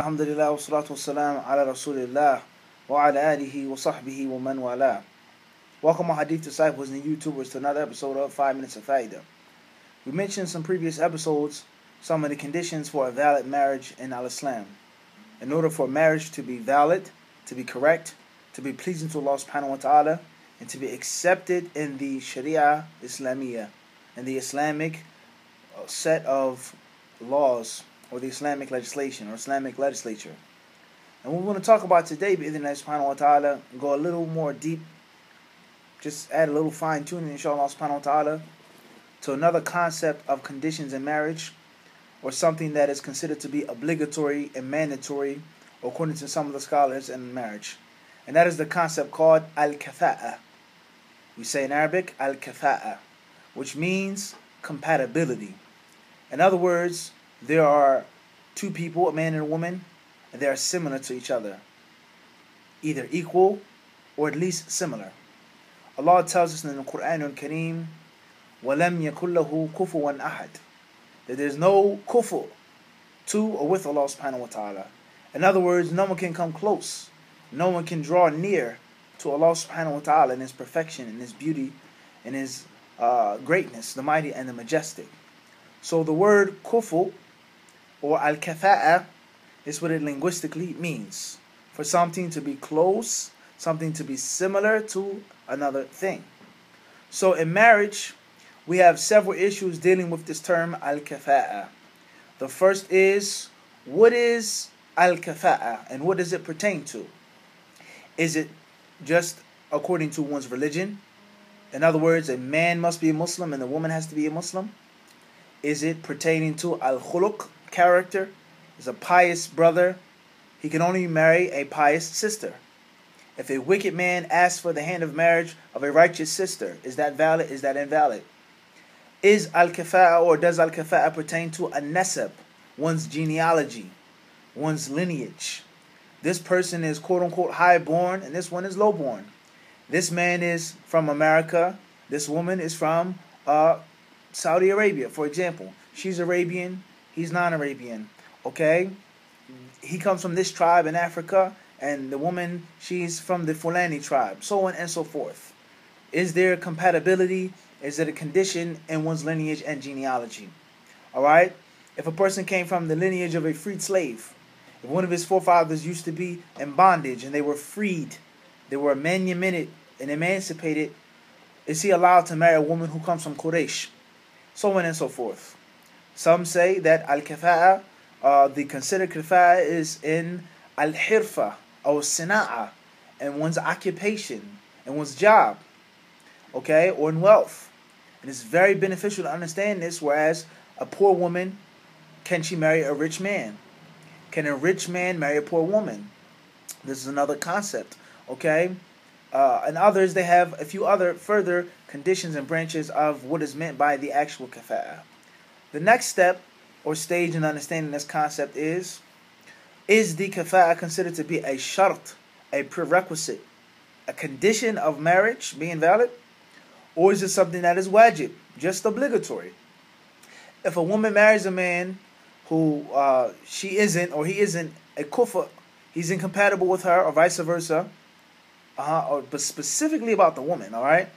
Alhamdulillah, wa salatu wa salam ala Rasulillah wa ala alihi wa sahbihi wa man wala. Welcome, my Hadith disciples and YouTubers, to another episode of 5 Minutes of Faida. We mentioned some previous episodes some of the conditions for a valid marriage in Al-Islam. In order for marriage to be valid, to be correct, to be pleasing to Allah subhanahu wa ta'ala, and to be accepted in the Sharia Islamiyah, in the Islamic set of laws, or the Islamic legislation, or Islamic legislature. And what we want to talk about today, bi-idhnillah subhanahu wa ta'ala, go a little more deep, just add a little fine tuning, inshallah subhanahu wa ta'ala, to another concept of conditions in marriage, or something that is considered to be obligatory and mandatory, according to some of the scholars, in marriage. And that is the concept called al-kafa'a. We say in Arabic, al-kafa'a, which means compatibility. In other words, there are two people, a man and a woman, and they are similar to each other, either equal or at least similar. Allah tells us in the Quran al-Kareem, وَلَمْ يَكُنْ لَهُ كُفُوًا أَحَدٌ, that there's no kufu to or with Allah subhanahu wa ta'ala. In other words, no one can come close, no one can draw near to Allah subhanahu wa ta'ala in His perfection, in His beauty, in His greatness, the mighty and the majestic. So the word kufu, or al-kafa'a, is what it linguistically means. For something to be close, something to be similar to another thing. So in marriage, we have several issues dealing with this term al-kafa'a. The first is, what is al-kafa'a and what does it pertain to? Is it just according to one's religion? In other words, a man must be a Muslim and the woman has to be a Muslim? Is it pertaining to al-khuluq, character? Is a pious brother, he can only marry a pious sister. If a wicked man asks for the hand of marriage of a righteous sister, is that valid? Is that invalid? Is al-kafa'a, or does al-kafa'a pertain to a nasab, one's genealogy, one's lineage? This person is quote-unquote high-born and this one is low-born. This man is from America, this woman is from Saudi Arabia, for example. She's Arabian, he's non-Arabian, okay? He comes from this tribe in Africa, and the woman, she's from the Fulani tribe, so on and so forth. Is there compatibility? Is it a condition in one's lineage and genealogy? Alright? If a person came from the lineage of a freed slave, if one of his forefathers used to be in bondage and they were freed, they were manumitted and emancipated, is he allowed to marry a woman who comes from Quraysh? So on and so forth. Some say that al-kafa'a, the considered kafa'a, is in al-hirfa or sina'a, in one's occupation, in one's job, okay, or in wealth. And it's very beneficial to understand this, whereas a poor woman, can she marry a rich man? Can a rich man marry a poor woman? This is another concept, okay? And others, they have a few other further conditions and branches of what is meant by the actual kafa'a. The next step or stage in understanding this concept is the kafa'a considered to be a shart, a prerequisite, a condition of marriage being valid? Or is it something that is wajib, just obligatory? If a woman marries a man who she isn't, or he isn't a kufa, he's incompatible with her, or vice versa, but specifically about the woman, alright?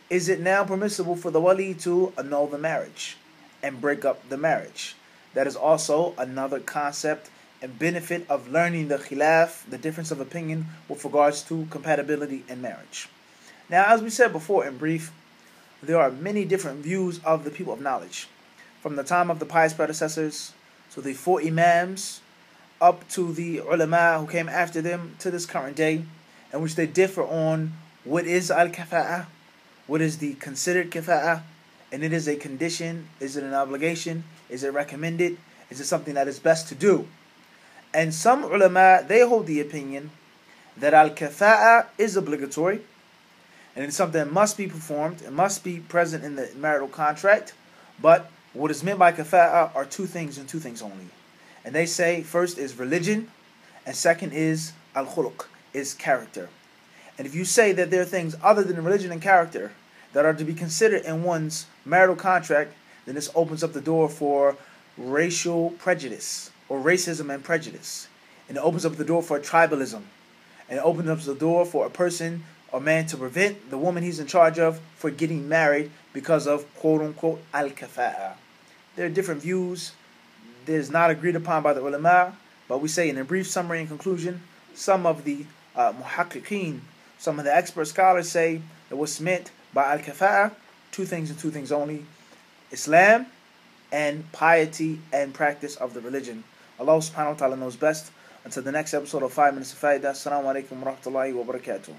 Is it now permissible for the wali to annul the marriage and break up the marriage? That is also another concept and benefit of learning the khilaf, the difference of opinion with regards to compatibility in marriage. Now, as we said before in brief, there are many different views of the people of knowledge. From the time of the pious predecessors, to the 4 imams, up to the ulama who came after them to this current day, in which they differ on what is al-kafa'a, what is the considered kafa'a, and it is a condition, is it an obligation, is it recommended, is it something that is best to do? And some ulama, they hold the opinion that al-kafa'a is obligatory, and it's something that must be performed, it must be present in the marital contract, but what is meant by kafa'a are two things and two things only. And they say first is religion, and second is al-khuluq, is character. And if you say that there are things other than religion and character that are to be considered in one's marital contract, then this opens up the door for racial prejudice, or racism and prejudice. and it opens up the door for tribalism, and it opens up the door for a person or man to prevent the woman he's in charge of for getting married because of quote-unquote al-kafa'a. There are different views. There's not agreed upon by the ulama, but we say in a brief summary and conclusion, some of the muhaqqiqeen, some of the expert scholars say that what's meant by al-kafa'a, two things and two things only: Islam and piety and practice of the religion. Allah subhanahu wa ta'ala knows best. Until the next episode of 5 Minutes of Faida, Assalamu alaikum wa rahmatullahi wa barakatuh.